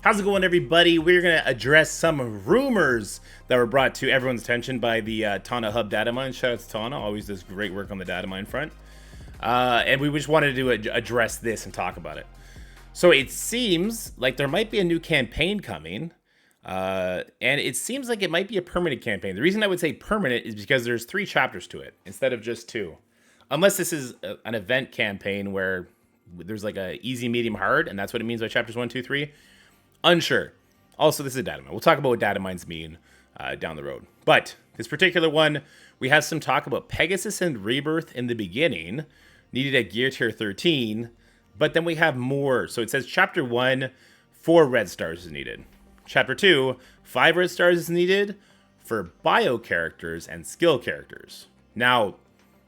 How's it going, everybody? We're going to address some rumors that were brought to everyone's attention by the Tana Hub data mine. Shout out to Tana, always does great work on the data mine front. And we just wanted to address this and talk about it. So it seems like there might be a new campaign coming, and it seems like it might be a permanent campaign. The reason I would say permanent is because there's 3 chapters to it instead of just 2. Unless this is an event campaign where there's like a easy, medium, hard, and that's what it means by chapters 1, 2, 3. Unsure. Also, this is a data mine. We'll talk about what data mines mean down the road. But this particular one, we have some talk about Pegasus and Rebirth in the beginning, needed at gear tier 13, but then we have more. So it says chapter 1, 4 red stars is needed. Chapter 2, 5 red stars is needed for bio characters and skill characters. Now,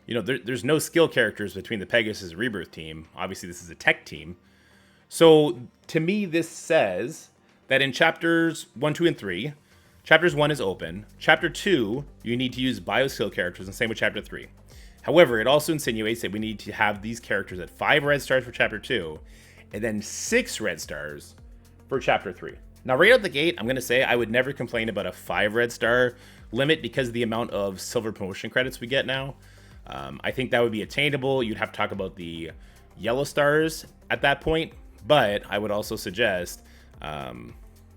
you know, there's no skill characters between the Pegasus and Rebirth team. Obviously, this is a tech team. So, to me, this says that in chapters 1, 2, and 3, chapters 1 is open. Chapter 2, you need to use bio-skill characters, and same with chapter 3. However, it also insinuates that we need to have these characters at 5 red stars for chapter 2, and then 6 red stars for chapter 3. Now, right out the gate, I'm going to say I would never complain about a 5 red star limit because of the amount of silver promotion credits we get now. I think that would be attainable. You'd have to talk about the yellow stars at that point. But I would also suggest,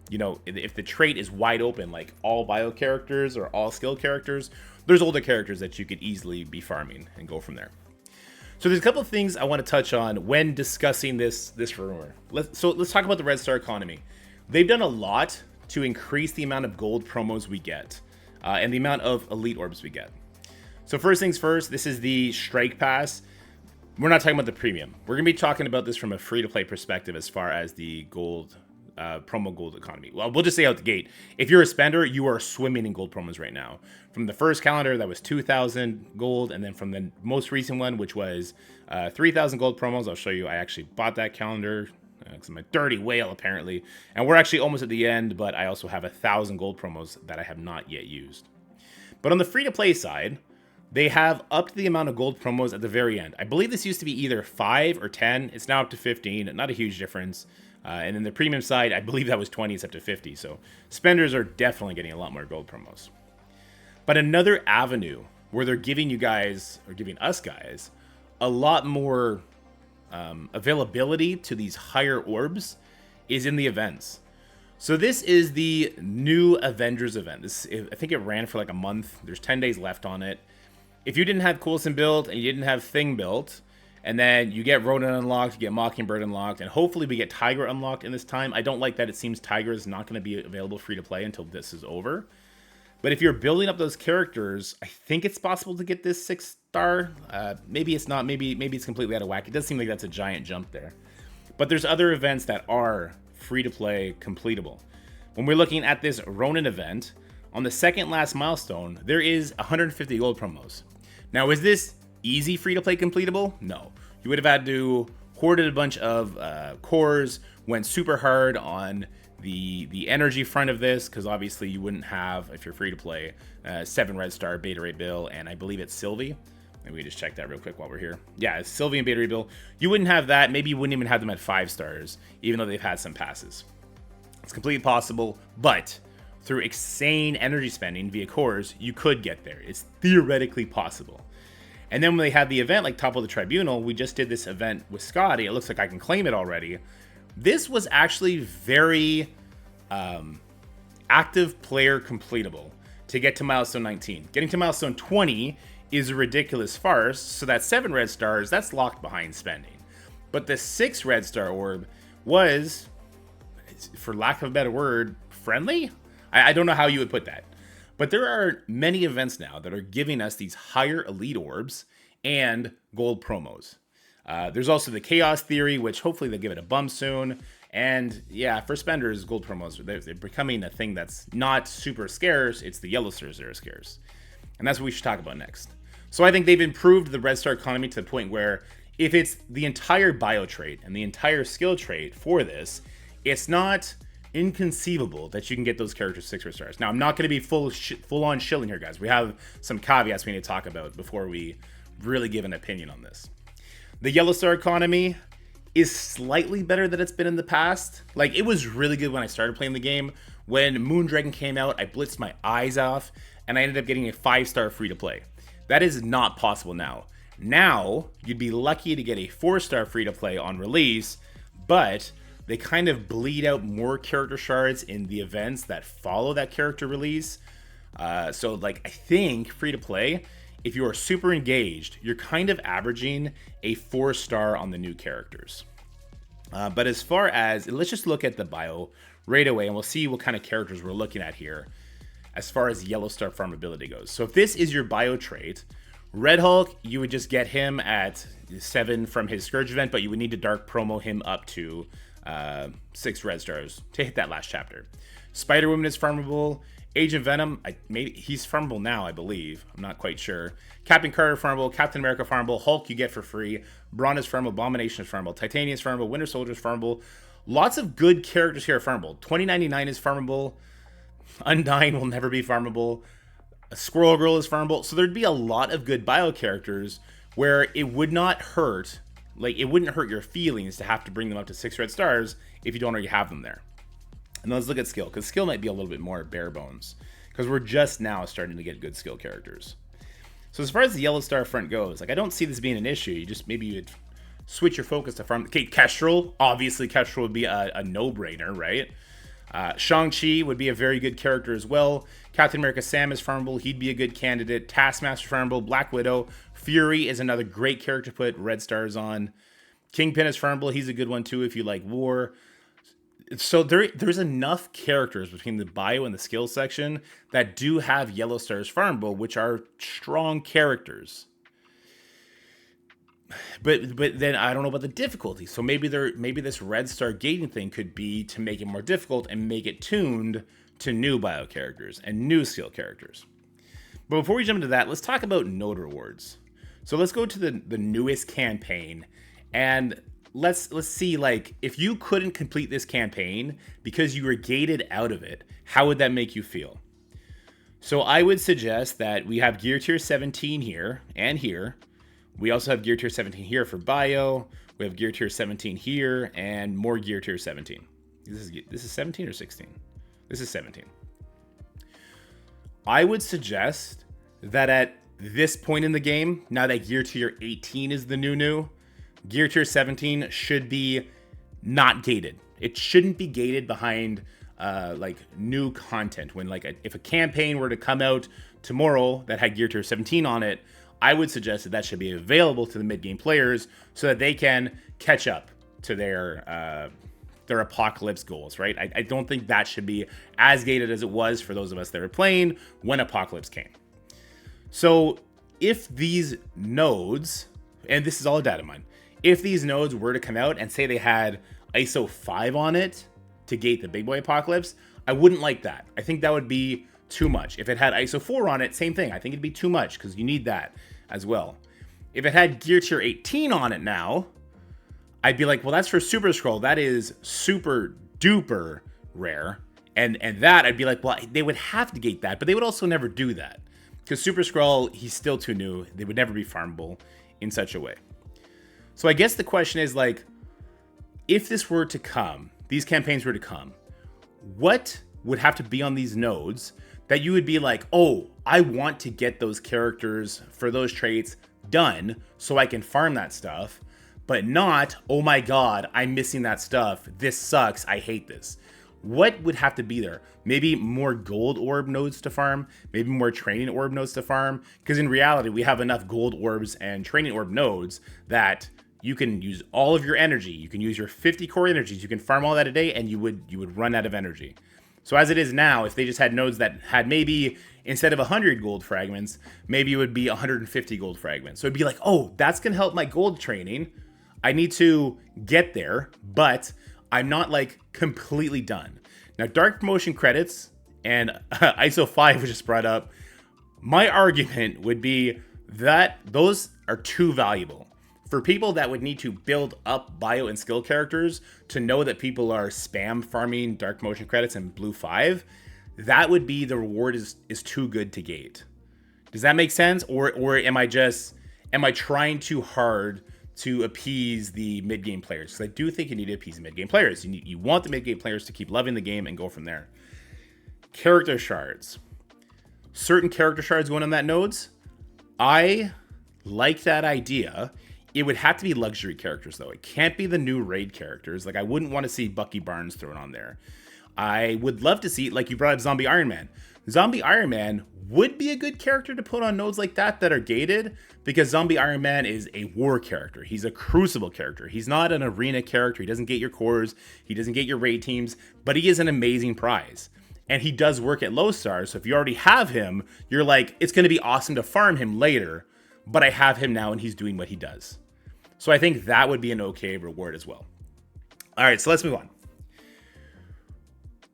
you know, if the trait is wide open, like all bio characters or all skill characters, there's older characters that you could easily be farming and go from there. So there's a couple of things I want to touch on when discussing this rumor. Let's talk about the Red Star economy. They've done a lot to increase the amount of gold promos we get and the amount of elite orbs we get. So first things first, this is the Strike Pass. We're not talking about the premium. We're going to be talking about this from a free-to-play perspective as far as the gold, promo gold economy. Well, we'll just say out the gate, if you're a spender, you are swimming in gold promos right now. From the first calendar, that was 2,000 gold, and then from the most recent one, which was 3,000 gold promos, I'll show you, I actually bought that calendar, because I'm a dirty whale, apparently. And we're actually almost at the end, but I also have 1,000 gold promos that I have not yet used. But on the free-to-play side, they have upped the amount of gold promos at the very end. I believe this used to be either 5 or 10. It's now up to 15. Not a huge difference. And then the premium side, I believe that was 20. It's up to 50. So spenders are definitely getting a lot more gold promos. But another avenue where they're giving you guys, or giving us guys, a lot more availability to these higher orbs is in the events. So this is the new Avengers event. I think it ran for like a month. There's 10 days left on it. If you didn't have Coulson built and you didn't have Thing built, and then you get Ronin unlocked, you get Mockingbird unlocked, and hopefully we get Tiger unlocked in this time. I don't like that it seems Tiger is not going to be available free to play until this is over. But if you're building up those characters, I think it's possible to get this 6-star. Maybe it's not. Maybe it's completely out of whack. It does seem like that's a giant jump there. But there's other events that are free to play completable. When we're looking at this Ronin event, on the second last milestone, there is 150 gold promos. Now, is this easy free-to-play completable? No. You would have had to hoarded a bunch of cores, went super hard on the energy front of this, because obviously you wouldn't have, if you're free-to-play, 7 red star, beta ray bill, and I believe it's Sylvie. Maybe we just check that real quick while we're here. Yeah, it's Sylvie and beta ray bill. You wouldn't have that. Maybe you wouldn't even have them at 5 stars, even though they've had some passes. It's completely possible, but through insane energy spending via cores, you could get there. It's theoretically possible. And then when they had the event like Top of the Tribunal, we just did this event with Scotty. It looks like I can claim it already. This was actually very active player completable to get to milestone 19. Getting to milestone 20 is a ridiculous farce, so that 7 red stars, that's locked behind spending. But the 6 red star orb was, for lack of a better word, friendly? I don't know how you would put that. But there are many events now that are giving us these higher elite orbs and gold promos. There's also the Chaos Theory, which hopefully they'll give it a bump soon. And yeah, for spenders, gold promos, they're becoming a thing that's not super scarce. It's the yellow stars that are scarce. And that's what we should talk about next. So I think they've improved the red star economy to the point where if it's the entire bio trait and the entire skill trait for this, it's not inconceivable that you can get those characters 6 red stars. Now, I'm not going to be full on shilling here, guys. We have some caveats we need to talk about before we really give an opinion on this. The yellow star economy, is slightly better than it's been in the past. Like, it was really good when I started playing the game. When Moondragon came out, I blitzed my eyes off, and I ended up getting a 5-star free-to-play. That is not possible now. Now, you'd be lucky to get a 4-star free-to-play on release, but they kind of bleed out more character shards in the events that follow that character release. So, like, I think free-to-play, if you are super engaged, you're kind of averaging a 4-star on the new characters. But as far as, let's just look at the bio right away, and we'll see what kind of characters we're looking at here as far as yellow star farmability goes. So if this is your bio trait, Red Hulk, you would just get him at 7 from his Scourge event, but you would need to Dark Promo him up to 6 red stars to hit that last chapter. Spider-Woman is farmable. Agent Venom, maybe he's farmable now, I believe. I'm not quite sure. Captain Carter farmable. Captain America farmable. Hulk you get for free. Brawn is farmable. Abomination is farmable. Titanium is farmable. Winter Soldier is farmable. Lots of good characters here are farmable. 2099 is farmable. Undying will never be farmable. Squirrel Girl is farmable. So there'd be a lot of good bio characters where it would not hurt, like it wouldn't hurt your feelings to have to bring them up to 6 red stars if you don't already have them there. And let's look at skill, because skill might be a little bit more bare bones, because we're just now starting to get good skill characters. So as far as the yellow star front goes, like I don't see this being an issue. You just maybe you'd switch your focus to farm. Okay, Kestrel, obviously Kestrel would be a no-brainer, right? Shang-Chi would be a very good character as well. Captain America Sam is farmable. He'd be a good candidate. Taskmaster farmable. Black Widow. Fury is another great character to put red stars on. Kingpin is farmable. He's a good one too if you like war. So there's enough characters between the bio and the skill section that do have yellow stars farmable, which are strong characters. But then I don't know about the difficulty. So maybe this red star gating thing could be to make it more difficult and make it tuned to new bio characters and new skill characters. But before we jump into that, let's talk about node rewards. So let's go to the newest campaign, and let's see, like, if you couldn't complete this campaign because you were gated out of it, how would that make you feel? So I would suggest that we have gear tier 17 here and here. We also have gear tier 17 here for bio. We have gear tier 17 here and more gear tier 17. This is 17 or 16? This is 17. I would suggest that at this point in the game, now that gear tier 18 is the new, gear tier 17 should be not gated. It shouldn't be gated behind like new content. When if a campaign were to come out tomorrow that had gear tier 17 on it, I would suggest that should be available to the mid-game players so that they can catch up to their Apocalypse goals, right? I don't think that should be as gated as it was for those of us that were playing when Apocalypse came. So if these nodes, and this is all data mine, if these nodes were to come out and say they had ISO 5 on it to gate the big boy Apocalypse, I wouldn't like that. I think that would be too much. If it had ISO 4 on it, same thing. I think it'd be too much because you need that as well. If it had gear tier 18 on it now, I'd be like, well, that's for Super Scroll. That is super duper rare. And that I'd be like, well, they would have to gate that, but they would also never do that. Because Super Scroll, he's still too new. They would never be farmable in such a way. So I guess the question is, like, if this were to come, these campaigns were to come, what would have to be on these nodes that you would be like, oh, I want to get those characters for those traits done so I can farm that stuff, but not, oh my god, I'm missing that stuff. This sucks. I hate this. What would have to be there? Maybe more gold orb nodes to farm, maybe more training orb nodes to farm, because in reality, we have enough gold orbs and training orb nodes that you can use all of your energy. You can use your 50 core energies. You can farm all that a day, and you would run out of energy. So as it is now, if they just had nodes that had maybe, instead of 100 gold fragments, maybe it would be 150 gold fragments. So it'd be like, oh, that's going to help my gold training. I need to get there, but I'm not like completely done. Now, dark promotion credits and ISO 5 was just brought up. My argument would be that those are too valuable. For people that would need to build up bio and skill characters to know that people are spam farming dark motion credits and blue 5, that would be the reward is too good to gate. Does that make sense? Or am I trying too hard to appease the mid-game players, because I do think you need to appease the mid-game players. You want the mid-game players to keep loving the game and go from there. Character shards. Certain character shards going on that nodes. I like that idea. It would have to be luxury characters, though. It can't be the new raid characters. Like, I wouldn't want to see Bucky Barnes thrown on there. I would love to see, like you brought up Zombie Iron Man. Zombie Iron Man would be a good character to put on nodes like that are gated, because Zombie Iron Man is a war character. He's a crucible character. He's not an arena character. He doesn't get your cores. He doesn't get your raid teams, but he is an amazing prize. And he does work at low stars. So if you already have him, you're like, it's going to be awesome to farm him later, but I have him now and he's doing what he does. So I think that would be an okay reward as well. All right, so let's move on.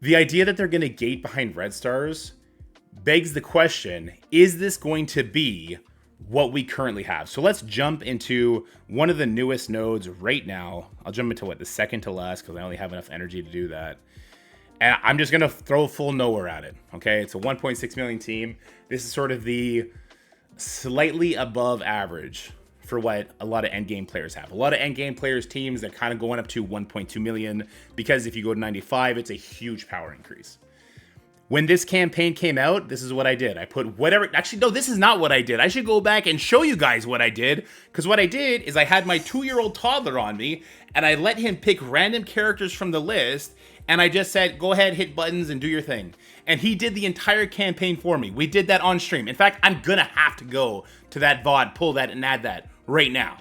The idea that they're going to gate behind red stars begs the question, is this going to be what we currently have? So let's jump into one of the newest nodes right now. I'll jump into the second to last, because I only have enough energy to do that. And I'm just going to throw full nowhere at it. Okay, it's a 1.6 million team. This is sort of the slightly above average for what a lot of endgame players have. A lot of endgame players teams, they're kind of going up to 1.2 million, because if you go to 95, it's a huge power increase. When this campaign came out, this is what I did. I put whatever, actually, no, this is not what I did. I should go back and show you guys what I did, because what I did is I had my 2-year-old toddler on me, and I let him pick random characters from the list, and I just said, go ahead, hit buttons, and do your thing. And he did the entire campaign for me. We did that on stream. In fact, I'm gonna have to go to that VOD, pull that, and add that right now.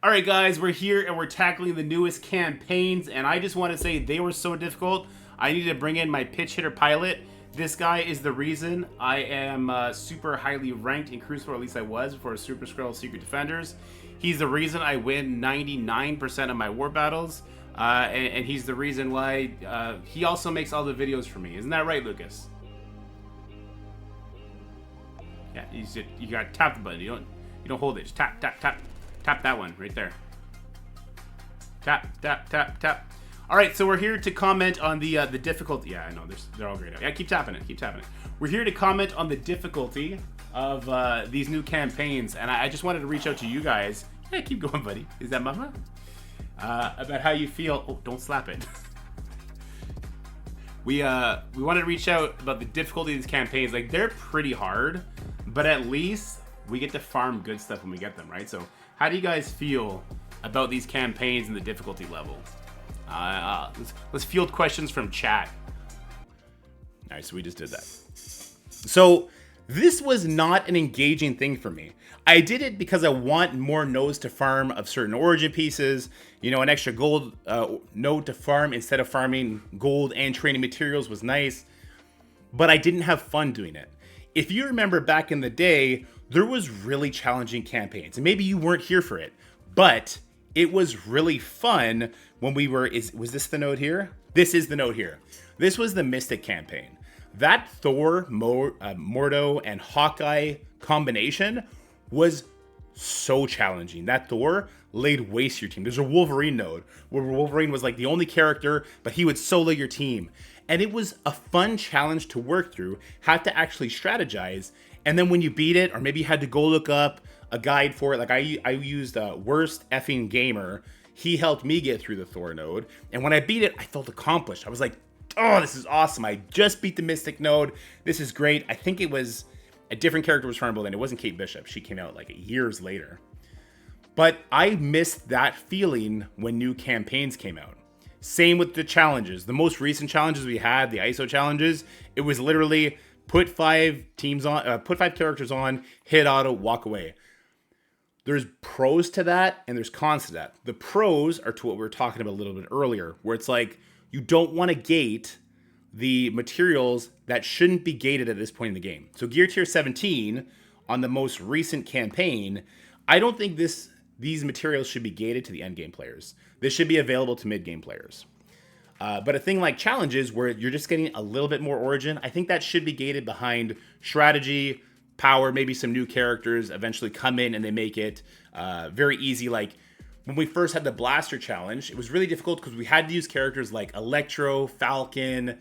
All right, guys, we're here, and we're tackling the newest campaigns, and I just want to say they were so difficult. I needed to bring in my pitch hitter pilot. This guy is the reason I am super highly ranked in Crucible, or at least I was before Super Skrull Secret Defenders. He's the reason I win 99% of my war battles, and he's the reason why he also makes all the videos for me. Isn't that right, Lucas? Yeah, you got to tap the button. You don't hold it. Just tap, tap, tap. Tap that one right there. Tap, tap, tap, tap. All right, so we're here to comment on the difficulty. Yeah, I know, they're all great. Yeah, keep tapping it, keep tapping it. We're here to comment on the difficulty of these new campaigns, and I just wanted to reach out to you guys. Yeah, keep going, buddy. Is that mama? About how you feel. Oh, don't slap it. We wanted to reach out about the difficulty of these campaigns. Like, they're pretty hard, but at least we get to farm good stuff when we get them, right? So how do you guys feel about these campaigns and the difficulty level? Let's field questions from chat. All right, so we just did that. So this was not an engaging thing for me. I did it because I want more nodes to farm of certain origin pieces, you know, an extra gold node to farm instead of farming gold and training materials was nice, but I didn't have fun doing it. If you remember back in the day, there was really challenging campaigns, and maybe you weren't here for it, but it was really fun when we were, was this the node here? This is the node here. This was the Mystic campaign. That Thor, Mordo, and Hawkeye combination was so challenging. That Thor laid waste to your team. There's a Wolverine node where Wolverine was like the only character, but he would solo your team. And it was a fun challenge to work through, had to actually strategize. And then when you beat it, or maybe you had to go look up a guide for it, like I used Worst Effing Gamer. He helped me get through the Thor node. And when I beat it, I felt accomplished. I was like, oh, this is awesome. I just beat the Mystic node. This is great. I think it was a different character was farmable then. It wasn't Kate Bishop. She came out like years later. But I missed that feeling when new campaigns came out. Same with the challenges. The most recent challenges we had, the ISO challenges, it was literally put 5 teams on, put 5 characters on, hit auto, walk away. There's pros to that and there's cons to that. The pros are to what we were talking about a little bit earlier, where it's like you don't want to gate the materials that shouldn't be gated at this point in the game. So Gear Tier 17 on the most recent campaign, I don't think these materials should be gated to the end game players. This should be available to mid game players. But a thing like challenges where you're just getting a little bit more origin, I think that should be gated behind strategy, power, maybe some new characters eventually come in and they make it very easy. Like when we first had the Blaster challenge, it was really difficult because we had to use characters like Electro, Falcon,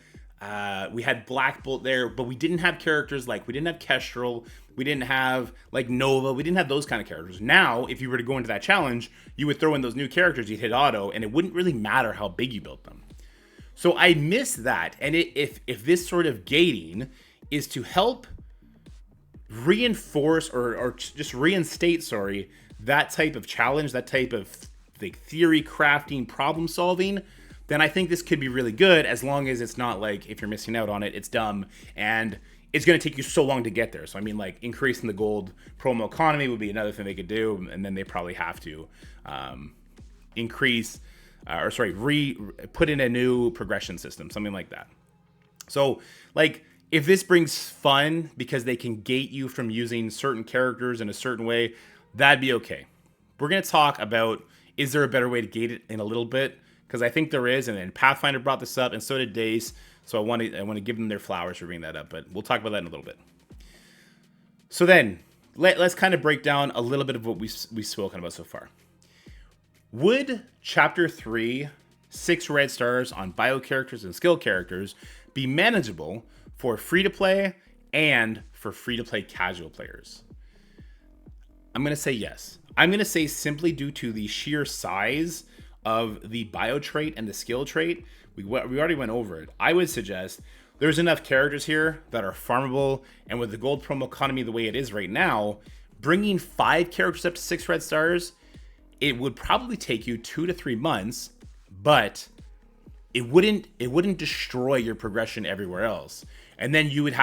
We had Black Bolt there, but we didn't have characters like, we didn't have Kestrel, we didn't have like Nova, we didn't have those kind of characters. Now, if you were to go into that challenge, you would throw in those new characters, you'd hit auto, and it wouldn't really matter how big you built them. So I miss that. And if this sort of gating is to help reinforce or just reinstate, sorry, that type of challenge, that type of like theory crafting, problem solving, then I think this could be really good, as long as it's not like, if you're missing out on it, it's dumb and it's going to take you so long to get there. So I mean, like, increasing the gold promo economy would be another thing they could do, and then they probably have to increase put in a new progression system, something like that. So like, if this brings fun because they can gate you from using certain characters in a certain way, that'd be okay. We're going to talk about, is there a better way to gate it in a little bit? Because I think there is, and then Pathfinder brought this up, and so did Dace. So I want to give them their flowers for bringing that up, but we'll talk about that in a little bit. So then, let's kind of break down a little bit of what we've spoken about so far. Would Chapter 3, 6 red stars on bio characters and skill characters be manageable for free-to-play and for free-to-play casual players? I'm going to say yes. I'm going to say simply due to the sheer size of the bio trait and the skill trait. We already went over it. I would suggest there's enough characters here that are farmable, and with the gold promo economy the way it is right now, bringing 5 characters up to 6 red stars, it would probably take you 2 to 3 months, but it wouldn't destroy your progression everywhere else. And then you would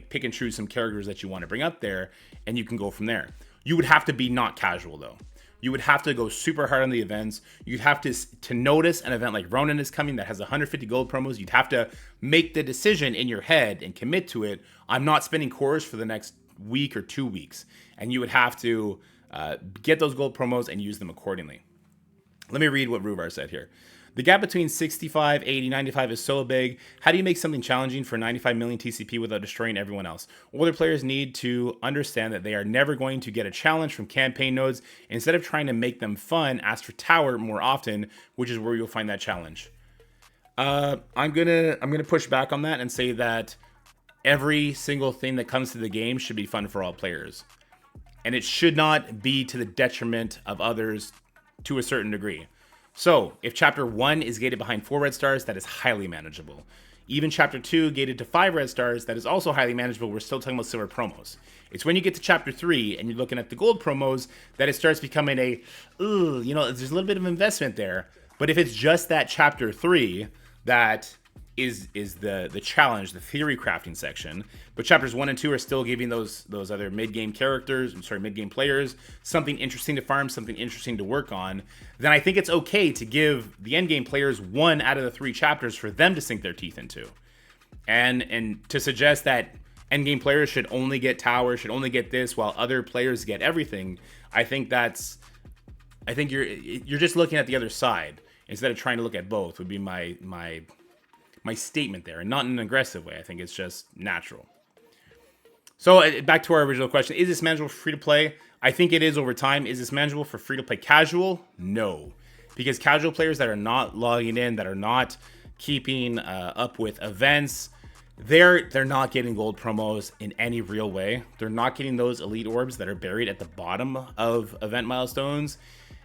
pick and choose some characters that you want to bring up there, and you can go from there. You would have to be not casual though. You would have to go super hard on the events. You'd have to notice an event like Ronin is coming that has 150 gold promos. You'd have to make the decision in your head and commit to it. I'm not spending cores for the next week or 2 weeks. And you would have to get those gold promos and use them accordingly. Let me read what Ruvar said here. The gap between 65, 80, 95 is so big. How do you make something challenging for 95 million TCP without destroying everyone else? Older players need to understand that they are never going to get a challenge from campaign nodes. Instead of trying to make them fun, ask for tower more often, which is where you'll find that challenge. I'm gonna push back on that and say that every single thing that comes to the game should be fun for all players. And it should not be to the detriment of others to a certain degree. So, if Chapter 1 is gated behind 4 red stars, that is highly manageable. Even Chapter 2 gated to 5 red stars, that is also highly manageable. We're still talking about silver promos. It's when you get to Chapter 3 and you're looking at the gold promos that it starts becoming there's a little bit of investment there. But if it's just that Chapter 3 that is the challenge, the theory crafting section, but Chapters 1 and 2 are still giving those other mid-game mid-game players something interesting to farm, something interesting to work on, then I think it's okay to give the endgame players 1 out of the 3 chapters for them to sink their teeth into. And to suggest that endgame players should only get towers, should only get this, while other players get everything, I think you're just looking at the other side instead of trying to look at both, would be my statement there, and not in an aggressive way. I think it's just natural. So back to our original question, is this manageable for free-to-play? I think it is over time. Is this manageable for free-to-play casual? No. Because casual players that are not logging in, that are not keeping up with events, they're not getting gold promos in any real way. They're not getting those elite orbs that are buried at the bottom of event milestones.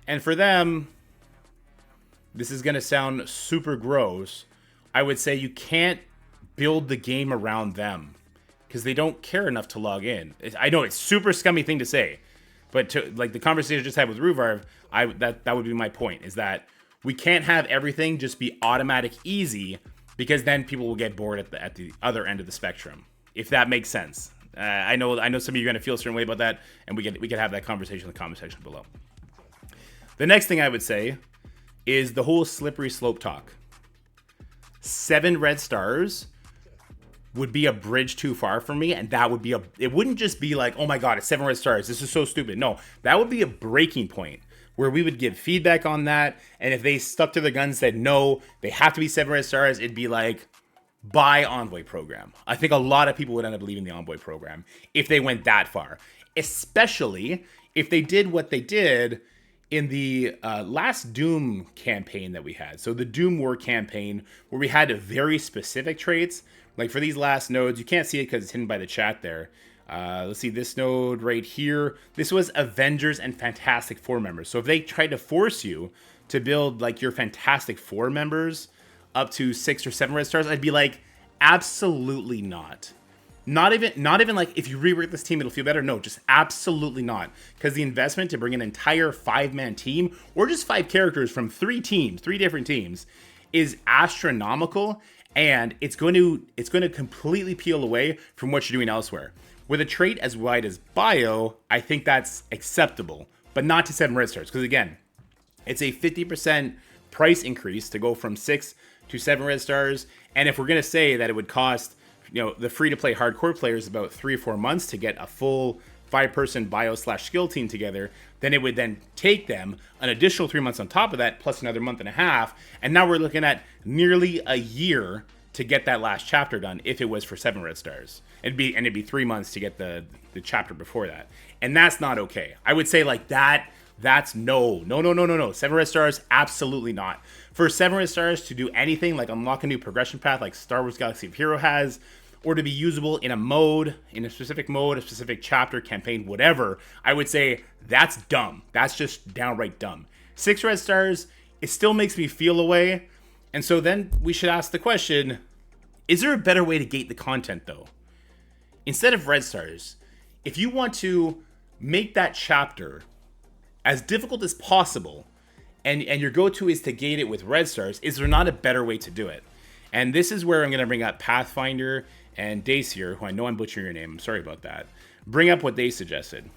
And for them, this is going to sound super gross, I would say you can't build the game around them because they don't care enough to log in. I know it's super scummy thing to say, but to like the conversation I just had with Ruvarv, that would be my point, is that we can't have everything just be automatic easy, because then people will get bored at the other end of the spectrum, if that makes sense. I know some of you are going to feel a certain way about that, and we can have that conversation in the comment section below. The next thing I would say is the whole slippery slope talk. 7 red stars would be a bridge too far for me, and that would be it wouldn't just be like, oh my god, it's 7 red stars, this is so stupid. No, that would be a breaking point where we would give feedback on that, and if they stuck to their guns, said no, they have to be 7 red stars, it'd be like, buy Envoy program. I think a lot of people would end up leaving the Envoy program if they went that far, especially if they did what they did in the last Doom campaign that we had, so the Doom War campaign, where we had very specific traits, like for these last nodes, you can't see it because it's hidden by the chat there. Let's see this node right here. This was Avengers and Fantastic Four members. So if they tried to force you to build like your Fantastic Four members up to 6 or 7 red stars, I'd be like, absolutely not. Not even like if you rework this team, it'll feel better. No, just absolutely not. Because the investment to bring an entire 5-man team or just 5 characters from 3 different teams, is astronomical, and it's going to completely peel away from what you're doing elsewhere. With a trait as wide as Bio, I think that's acceptable, but not to 7 red stars. Because again, it's a 50% price increase to go from 6 to 7 red stars. And if we're going to say that it would cost, the free-to-play hardcore players about 3 or 4 months to get a full 5-person bio/skill team together, then it would then take them an additional 3 months on top of that, plus another month and a half, and now we're looking at nearly a year to get that last chapter done if it was for 7 red stars. It'd be 3 months to get the chapter before that, and that's not okay. I would say like that's no. 7 red stars, absolutely not. For 7 red stars to do anything like unlock a new progression path like Star Wars Galaxy of Hero has, or to be usable in a specific mode, a specific chapter, campaign, whatever, I would say that's dumb. That's just downright dumb. 6 red stars, it still makes me feel away. And so then we should ask the question, is there a better way to gate the content though? Instead of red stars, if you want to make that chapter as difficult as possible, and your go-to is to gate it with red stars, is there not a better way to do it? And this is where I'm going to bring up Pathfinder and Dacier, who I know I'm butchering your name, I'm sorry about that, bring up what they suggested,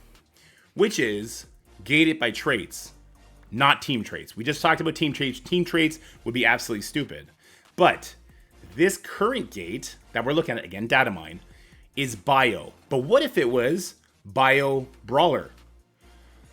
which is gate it by traits, not team traits. We just talked about team traits. Team traits would be absolutely stupid. But this current gate that we're looking at, again, data mine, is bio. But what if it was bio Brawler?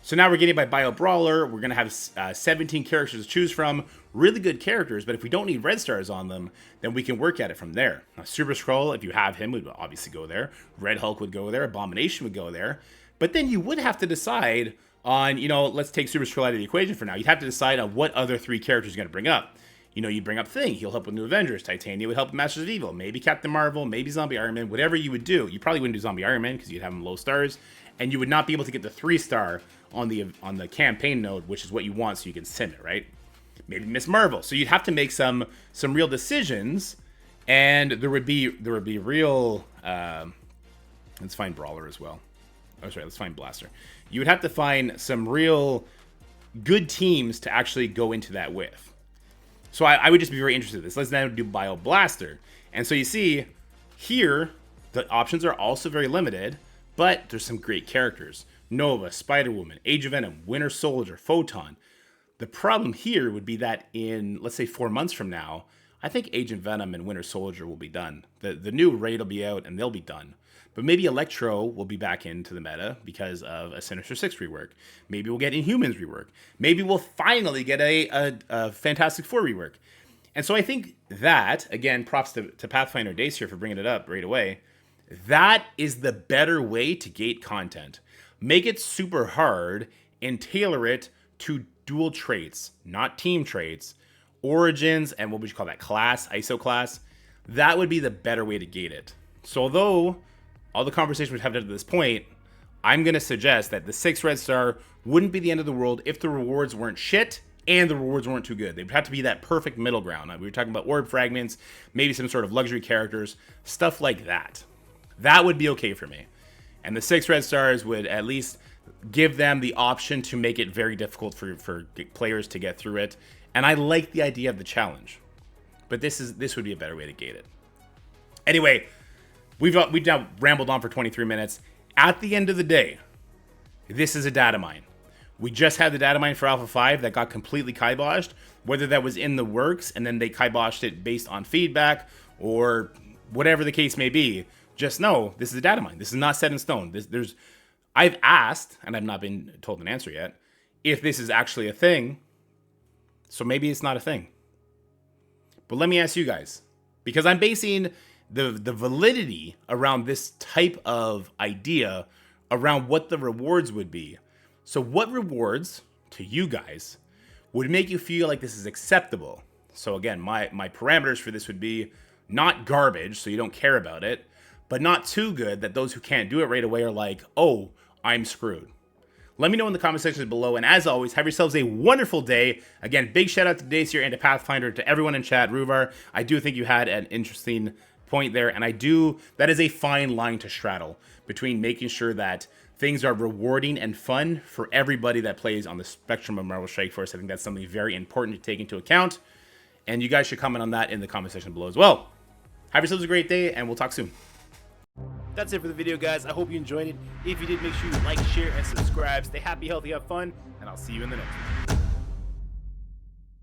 So now we're getting by bio Brawler. We're going to have 17 characters to choose from. Really good characters, but if we don't need red stars on them, then we can work at it from there. Now, Super Skrull, if you have him, would obviously go there. Red Hulk would go there. Abomination would go there. But then you would have to decide on, let's take Super Skrull out of the equation for now. You'd have to decide on what other 3 characters you're going to bring up. You'd bring up Thing. He'll help with New Avengers. Titania would help with Masters of Evil. Maybe Captain Marvel. Maybe Zombie Iron Man. Whatever you would do. You probably wouldn't do Zombie Iron Man because you'd have him low stars. And you would not be able to get the 3-star on the campaign node, which is what you want so you can sim it, right? Maybe Miss Marvel. So you'd have to make some real decisions, and there would be real. Let's find Brawler as well. Oh, sorry, let's find Blaster. You would have to find some real good teams to actually go into that with. So I would just be very interested in this. Let's now do Bio Blaster. And so you see here, the options are also very limited, but there's some great characters. Nova, Spider-Woman, Age of Venom, Winter Soldier, Photon. The problem here would be that in, let's say, 4 months from now, I think Agent Venom and Winter Soldier will be done. The new raid will be out and they'll be done. But maybe Electro will be back into the meta because of a Sinister Six rework. Maybe we'll get Inhumans rework. Maybe we'll finally get a Fantastic Four rework. And so I think that, again, props to Pathfinder Dacier for bringing it up right away, that is the better way to gate content. Make it super hard and tailor it to dual traits, not team traits, origins, and what would you call that, class, ISO class. That would be the better way to gate it. So although all the conversation we've had up to this point, I'm going to suggest that the 6 red star wouldn't be the end of the world if the rewards weren't shit and the rewards weren't too good. They would have to be that perfect middle ground. We were talking about orb fragments, maybe some sort of luxury characters, stuff like that. That would be okay for me. And the 6 red stars would at least give them the option to make it very difficult for players to get through it. And I like the idea of the challenge. But this would be a better way to gate it. Anyway, we've now rambled on for 23 minutes. At the end of the day, this is a data mine. We just had the data mine for Alpha 5 that got completely kiboshed. Whether that was in the works and then they kiboshed it based on feedback or whatever the case may be, just know this is a data mine. This is not set in stone. I've asked, and I've not been told an answer yet, if this is actually a thing. So maybe it's not a thing. But let me ask you guys, because I'm basing the validity around this type of idea around what the rewards would be. So what rewards to you guys would make you feel like this is acceptable. So again, my parameters for this would be not garbage, so you don't care about it, but not too good that those who can't do it right away are like, oh, I'm screwed. Let me know in the comment section below, and as always, have yourselves a wonderful day. Again, big shout out to Dacier and to Pathfinder, to everyone in chat. Ruvar, I do think you had an interesting point there, and that is a fine line to straddle between making sure that things are rewarding and fun for everybody that plays on the spectrum of Marvel Strike Force. I think that's something very important to take into account, and you guys should comment on that in the comment section below as well. Have yourselves a great day, and we'll talk soon. That's it for the video, guys. I hope you enjoyed it. If you did, make sure you like, share, and subscribe. Stay happy, healthy, have fun, and I'll see you in the next one.